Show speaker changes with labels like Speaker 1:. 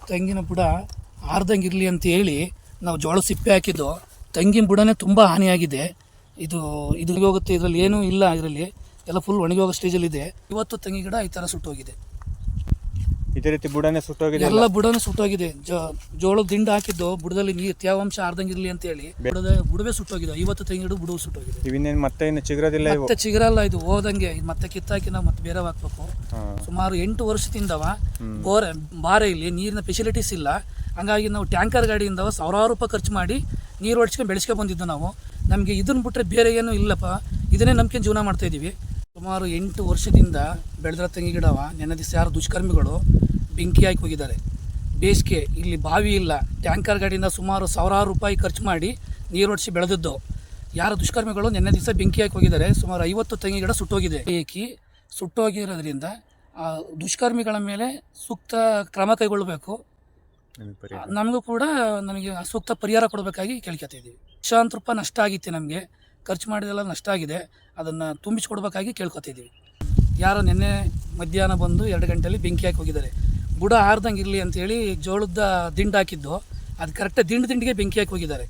Speaker 1: ತೆಂಗಿನ ಬುಡ ಆರ್ದಂಗಿರಲಿ ಅಂತ ಹೇಳಿ ನಾವು ಜೋಳ ಸಿಪ್ಪೆ ಹಾಕಿದ್ದು. ತೆಂಗಿನ ಬುಡನೇ ತುಂಬ ಹಾನಿಯಾಗಿದೆ. ಇದು ಹೋಗುತ್ತೆ, ಇದರಲ್ಲಿ ಏನೂ ಇಲ್ಲ, ಇದರಲ್ಲಿ ಎಲ್ಲ ಫುಲ್ ಒಣಗಿ ಹೋಗೋ ಸ್ಟೇಜಲ್ಲಿದೆ. ಇವತ್ತು ತೆಂಗಿನ ಗಿಡ ಈ ಥರ ಸುಟ್ಟೋಗಿದೆ.
Speaker 2: ಇದೇ ರೀತಿ ಬುಡನೇ ಸುಟ್ಟೋಗಿದೆ,
Speaker 1: ಎಲ್ಲ ಬುಡನೇ ಸುಟ್ಟೋಗಿದೆ. ಜೋಳದ ದಿಂಡು ಹಾಕಿದ್ದು ಬುಡದಲ್ಲಿ ತೇವಾಂಶ ಆರ್ದಂಗಿರಲಿ ಅಂತ ಹೇಳಿ ಬುಡವೇ ಸುಟ್ಟೋಗಿದೆ. ಇವತ್ತು ತೆಂಗಿನ ಗಿಡ ಬುಡ ಸುಟ್ಟೋಗಿದೆ.
Speaker 2: ಮತ್ತೆ ಚಿಗುರೋದಿಲ್ಲ,
Speaker 1: ಮತ್ತೆ ಚಿಗುರಲ್ಲ, ಇದು ಹೋದಂಗೆ ಮತ್ತೆ ಕಿತ್ತಾಕಿ ನಾವು ಮತ್ತೆ ಬೇರೆ ಹಾಕ್ಬೇಕು. ಸುಮಾರು 8 ವರ್ಷದಿಂದವ ಬಾರೆ ಇಲ್ಲಿ ನೀರಿನ ಫೆಸಿಲಿಟೀಸ್ ಇಲ್ಲ. ಹಂಗಾಗಿ ನಾವು ಟ್ಯಾಂಕರ್ ಗಾಡಿಯಿಂದ ಸಾವಿರಾರು ರೂಪಾಯಿ ಖರ್ಚು ಮಾಡಿ ನೀರು ಹೊಡ್ಸ್ಕೊಂಡು ಬೆಳೆಸ್ಕೊಂಡು ಬಂದಿದ್ದು ನಾವು. ನಮಗೆ ಇದನ್ನು ಬಿಟ್ಟರೆ ಬೇರೆ ಏನೂ ಇಲ್ಲಪ್ಪ, ಇದನ್ನೇ ನಂಬ್ಕೊಂಡು ಜೀವನ ಮಾಡ್ತಾಯಿದ್ದೀವಿ. ಸುಮಾರು 8 ವರ್ಷದಿಂದ ಬೆಳೆದ ತೆಂಗಿ ಗಿಡವ ನೆನ್ನೆ ದಿವಸ ಯಾರು ದುಷ್ಕರ್ಮಿಗಳು ಬೆಂಕಿ ಹಾಕಿ ಹೋಗಿದ್ದಾರೆ. ಬೇಸಿಗೆ ಇಲ್ಲಿ ಬಾವಿ ಇಲ್ಲ, ಟ್ಯಾಂಕರ್ ಗಾಡಿಯಿಂದ ಸುಮಾರು ಸಾವಿರಾರು ರೂಪಾಯಿ ಖರ್ಚು ಮಾಡಿ ನೀರು ಹೊಡಿಸಿ ಬೆಳೆದದ್ದು ಯಾರು ದುಷ್ಕರ್ಮಿಗಳು ನೆನ್ನೆ ದಿವಸ ಬೆಂಕಿ ಹಾಕಿ ಹೋಗಿದ್ದಾರೆ. ಸುಮಾರು 50 ತೆಂಗಿ ಗಿಡ ಸುಟ್ಟೋಗಿದೆ. ಸುಟ್ಟೋಗಿರೋದ್ರಿಂದ ದುಷ್ಕರ್ಮಿಗಳ ಮೇಲೆ ಸೂಕ್ತ ಕ್ರಮ ಕೈಗೊಳ್ಳಬೇಕು. ನಮಗೂ ಕೂಡ ನಮಗೆ ಸೂಕ್ತ ಪರಿಹಾರ ಕೊಡಬೇಕಾಗಿ ಕೇಳ್ಕೊತಿದ್ದೀವಿ. ಲಕ್ಷಾಂತರ ರೂಪಾಯಿ ನಷ್ಟ ಆಗಿತ್ತು, ನಮಗೆ ಖರ್ಚು ಮಾಡಿದೆಲ್ಲ ನಷ್ಟ ಆಗಿದೆ. ಅದನ್ನು ತುಂಬಿಸ್ಕೊಡ್ಬೇಕಾಗಿ ಕೇಳ್ಕೊತಿದ್ದೀವಿ. ಯಾರೋ ನಿನ್ನೆ ಮಧ್ಯಾಹ್ನ ಬಂದು 2 ಗಂಟೆಯಲ್ಲಿ ಬೆಂಕಿ ಹಾಕಿ ಹೋಗಿದ್ದಾರೆ. ಬುಡ ಆರ್ದಂಗೆ ಇರಲಿ ಅಂತೇಳಿ ಜೋಳದ ದಿಂಡು ಹಾಕಿದ್ದು, ಅದು ಕರೆಕ್ಟಾಗಿ ದಿಂಡಿಗೆ ಬೆಂಕಿ ಹಾಕಿ ಹೋಗಿದ್ದಾರೆ.